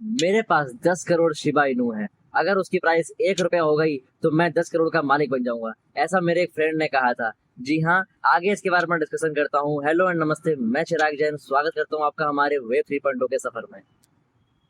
मेरे पास 10 crore Shiba Inu है। अगर उसकी प्राइस 1 रुपया हो गई तो मैं 10 करोड़ का मालिक बन जाऊंगा। ऐसा मेरे एक फ्रेंड ने कहा था। जी हाँ, आगे इसके बारे में डिस्कशन करता हूँ। हेलो एंड नमस्ते, मैं चिराग जैन स्वागत करता हूँ आपका हमारे वेब 3.0 के सफर में।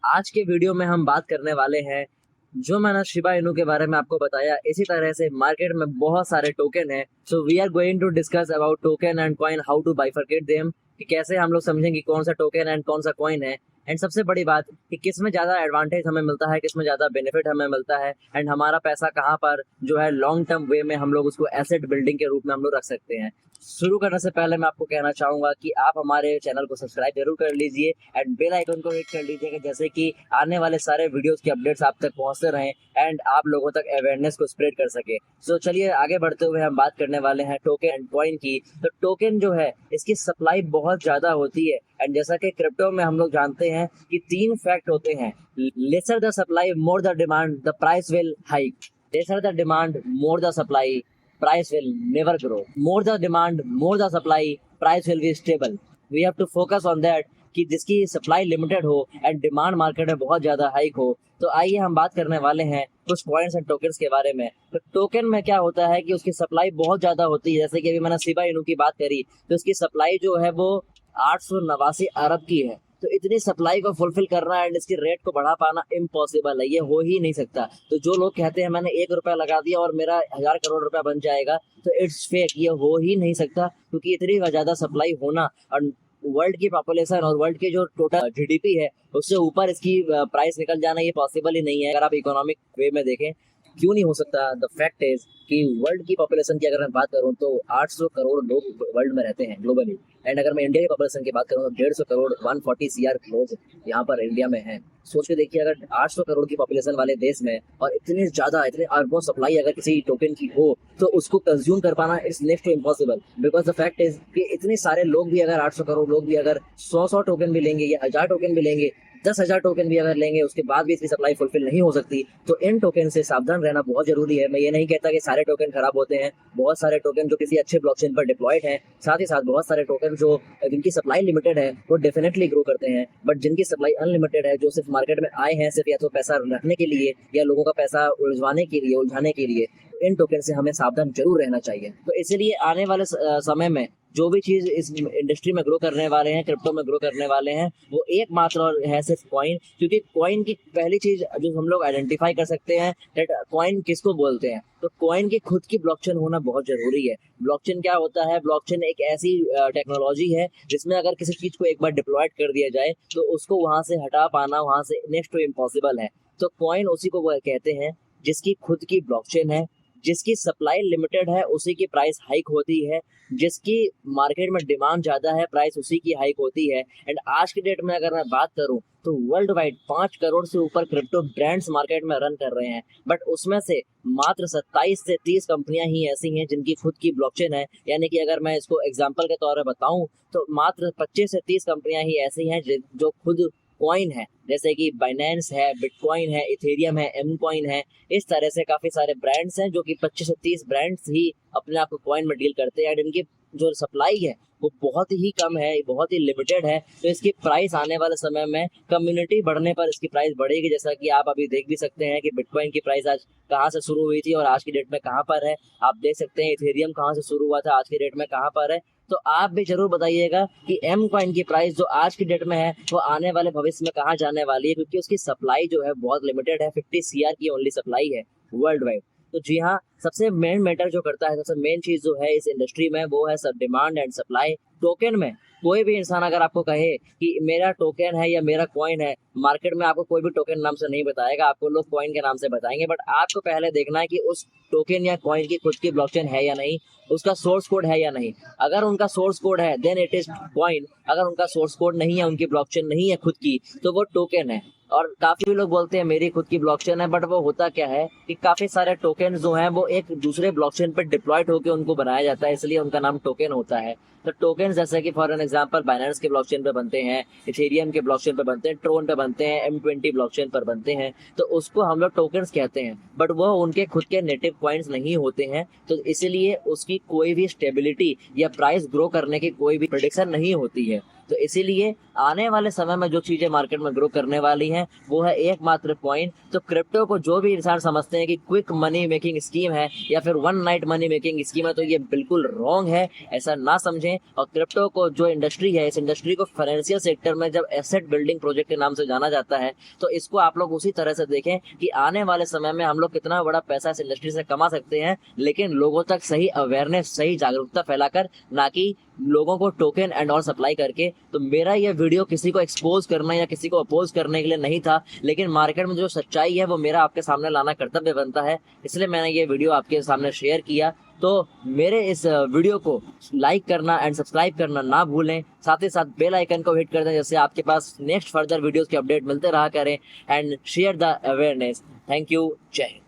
आज के वीडियो में हम बात करने वाले हैं, जो मैंने शिबा इनू के बारे में आपको बताया, इसी तरह से मार्केट में बहुत सारे टोकन है। So we are going to discuss about token and coin, how to bifurcate them, कि कैसे हम लोग समझेंगे कौन सा टोकन एंड कौन सा कॉइन है। एंड सबसे बड़ी बात कि किस में ज्यादा एडवांटेज हमें मिलता है, किस में ज्यादा बेनिफिट हमें मिलता है, एंड हमारा पैसा कहाँ पर जो है लॉन्ग टर्म वे में हम लोग उसको एसेट बिल्डिंग के रूप में हम लोग रख सकते हैं। शुरू करने से पहले मैं आपको कहना चाहूंगा कि आप हमारे चैनल को सब्सक्राइब जरूर कर लीजिए एंड बेल आइकन को हिट कर लीजिएगा, जैसे कि आने वाले सारे वीडियोस की अपडेट्स आप तक पहुंचते रहें एंड आप लोगों तक अवेयरनेस को स्प्रेड कर सके। सो चलिए आगे बढ़ते हुए हम बात करने वाले हैं टोकन एंड कॉइन की। तो टोकन जो है इसकी सप्लाई बहुत ज्यादा होती है एंड जैसा कि क्रिप्टो में हम लोग जानते हैं कि 3 फैक्ट होते हैं। Lesser the supply more the demand, the price will hike. Lesser the demand more the supply, price will never grow. More the demand, more the supply, price will be stable. We have to focus on that कि जिसकी supply limited हो and demand market में बहुत ज्यादा hike हो। तो आइए हम बात करने वाले हैं कुछ कॉइन्स एंड टोकन्स के बारे में। तो टोकन में क्या होता है कि उसकी सप्लाई बहुत ज्यादा होती है। जैसे कि अभी मैंने शिबा इनू की बात करी, तो उसकी सप्लाई जो है वो 889 अरब की है। तो इतनी सप्लाई को फुलफिल करना एंड इसकी रेट को बढ़ा पाना इम्पॉसिबल है, ये हो ही नहीं सकता। तो जो लोग कहते हैं मैंने 1 रुपया लगा दिया और मेरा 1000 करोड़ रुपया बन जाएगा, तो इट्स फेक, ये हो ही नहीं सकता। क्योंकि इतनी ज्यादा सप्लाई होना और वर्ल्ड की पॉपुलेशन और वर्ल्ड की जो टोटल जीडीपी है उससे ऊपर इसकी प्राइस निकल जाना, ये पॉसिबल ही नहीं है। अगर आप इकोनॉमिक वे में देखें, क्यों नहीं हो सकता? द फैक्ट इज कि वर्ल्ड की पॉपुलेशन की अगर मैं बात करूं तो 800 करोड़ लोग वर्ल्ड में रहते हैं ग्लोबली। एंड अगर मैं इंडिया की पॉपुलेशन की बात करूं तो 150 करोड़ 140 सीआर लोग यहाँ पर इंडिया में हैं। सोच के देखिए, अगर 800 करोड़ की पॉपुलेशन वाले देश में और इतने ज्यादा, इतने अरबों सप्लाई अगर किसी टोकन की हो, तो उसको कंज्यूम कर पाना is next to impossible. Because the fact is कि इतने सारे लोग भी अगर 800 करोड़ लोग भी अगर 100 टोकन भी लेंगे या 1000 टोकन भी लेंगे, 10,000 टोकन भी अगर लेंगे, उसके बाद भी इसकी सप्लाई फुलफिल नहीं हो सकती। तो इन टोकन से सावधान रहना बहुत जरूरी है। मैं ये नहीं कहता कि सारे टोकन खराब होते हैं। बहुत सारे टोकन जो किसी अच्छे ब्लॉकचेन पर डिप्लॉयड हैं, साथ ही साथ बहुत सारे टोकन जो जिनकी सप्लाई लिमिटेड है वो डेफिनेटली ग्रो करते हैं। बट जिनकी सप्लाई अनलिमिटेड है, जो सिर्फ मार्केट में आए हैं सिर्फ या तो पैसा रखने के लिए या लोगों का पैसा उलझाने के लिए, इन टोकन से हमें सावधान जरूर रहना चाहिए। तो इसलिए आने वाले समय में जो भी चीज इस इंडस्ट्री में ग्रो करने वाले हैं, क्रिप्टो में ग्रो करने वाले हैं, वो एकमात्र और है सिर्फ कॉइन। क्योंकि कॉइन की पहली चीज जो हम लोग आइडेंटिफाई कर सकते हैं दैट कॉइन किसको बोलते हैं, तो कॉइन की खुद की ब्लॉकचेन होना बहुत जरूरी है। ब्लॉकचेन क्या होता है? ब्लॉकचेन एक ऐसी टेक्नोलॉजी है जिसमें अगर किसी चीज को एक बार डिप्लॉयड कर दिया जाए तो उसको वहां से हटा पाना, वहां से नेक्स्ट टू इम्पॉसिबल है। तो कॉइन उसी को वो कहते हैं जिसकी खुद की ब्लॉकचेन है, जिसकी सप्लाई लिमिटेड है, उसी की प्राइस हाइक होती है। जिसकी मार्केट में डिमांड ज्यादा है, प्राइस उसी की हाइक होती है। एंड आज की डेट में अगर मैं बात करूं तो वर्ल्ड वाइड 5 करोड़ से ऊपर क्रिप्टो ब्रांड्स मार्केट में रन कर रहे हैं। बट उसमें से मात्र 27 से 30 कंपनियां ही ऐसी हैं जिनकी खुद की ब्लॉकचेन है। यानी कि अगर मैं इसको एग्जांपल के तौर पर बताऊं तो मात्र 25 से 30 कंपनियां ही ऐसी हैं जो खुद कॉइन है। जैसे कि बाइनेंस है, बिटकॉइन है, इथेरियम है, एम कॉइन है। इस तरह से काफी सारे ब्रांड्स हैं जो कि 25 से 30 ब्रांड्स ही अपने आप को कॉइन में डील करते हैं। एंड इनकी जो सप्लाई है वो बहुत ही कम है, बहुत ही लिमिटेड है। तो इसकी प्राइस आने वाले समय में कम्युनिटी बढ़ने पर इसकी प्राइस बढ़ेगी। जैसा कि आप अभी देख भी सकते हैं कि बिटकॉइन की प्राइस आज कहाँ से शुरू हुई थी और आज की डेट में कहाँ पर है। आप देख सकते हैं इथेरियम कहाँ से शुरू हुआ था, आज की डेट में कहाँ पर है। तो आप भी जरूर बताइएगा कि एम कॉइन की प्राइस जो आज की डेट में है वो आने वाले भविष्य में कहाँ जाने वाली है, क्योंकि उसकी सप्लाई जो है बहुत लिमिटेड है। 50 सीआर की ओनली सप्लाई है वर्ल्ड वाइड। तो जी हाँ, सबसे मेन मैटर जो करता है, सबसे मेन चीज जो है इस इंडस्ट्री में वो है सब डिमांड एंड सप्लाई। टोकन में कोई भी इंसान अगर आपको कहे कि मेरा टोकन है या मेरा कॉइन है, मार्केट में आपको कोई भी टोकन नाम से नहीं बताएगा, आपको लोग कॉइन के नाम से बताएंगे। बट आपको पहले देखना है कि उस टोकन या कॉइन की खुद की ब्लॉकचेन है या नहीं, उसका सोर्स कोड है या नहीं। अगर उनका सोर्स कोड है देन इट इज कॉइन। अगर उनका सोर्स कोड नहीं है, उनकी ब्लॉकचेन नहीं है खुद की, तो वो टोकन है। और काफी लोग बोलते हैं मेरी खुद की ब्लॉकचेन है, बट वो होता क्या है कि काफी सारे टोकन जो हैं वो एक दूसरे ब्लॉकचेन पर डिप्लॉयड होकर उनको बनाया जाता है, इसलिए उनका नाम टोकन होता है। तो टोकन जैसे कि फॉर एन एग्जांपल बाइनेंस के ब्लॉकचेन पे बनते हैं, इथेरियम के ब्लॉकचेन पे बनते हैं, ट्रोन पे बनते हैं, M20 ब्लॉकचेन पर बनते हैं, तो उसको हम लोग टोकन्स कहते हैं। बट वो उनके खुद के नेटिव कॉइन्स नहीं होते हैं, तो इसीलिए उसकी कोई भी स्टेबिलिटी या प्राइस ग्रो करने की कोई भी प्रेडिक्शन नहीं होती है। तो इसीलिए आने वाले समय में जो चीजें मार्केट में ग्रो करने वाली हैं वो है एकमात्र पॉइंट। तो क्रिप्टो को जो भी इंसान समझते हैं कि क्विक मनी मेकिंग स्कीम है या फिर one night money making scheme है, तो ये बिल्कुल रॉन्ग है, ऐसा ना समझें। और क्रिप्टो को जो इंडस्ट्री है, इस इंडस्ट्री को फाइनेंशियल सेक्टर में जब एसेट बिल्डिंग प्रोजेक्ट के नाम से जाना जाता है, तो इसको आप लोग उसी तरह से देखें कि आने वाले समय में हम लोग कितना बड़ा पैसा इस इंडस्ट्री से कमा सकते हैं, लेकिन लोगों तक सही अवेयरनेस, सही जागरूकता फैलाकर, ना कि लोगों को टोकन एंड ऑल सप्लाई करके। तो मेरा ये वीडियो किसी को एक्सपोज करना या किसी को अपोज करने के लिए नहीं था, लेकिन मार्केट में जो सच्चाई है वो मेरा आपके सामने लाना कर्तव्य बनता है, इसलिए मैंने ये वीडियो आपके सामने शेयर किया। तो मेरे इस वीडियो को लाइक करना एंड सब्सक्राइब करना ना भूलें, साथ ही साथ बेल आइकन को हिट कर दें, जिससे आपके पास नेक्स्ट फर्दर वीडियोस के अपडेट मिलते रहा करें। And share the awareness. Thank you. जय हिंद।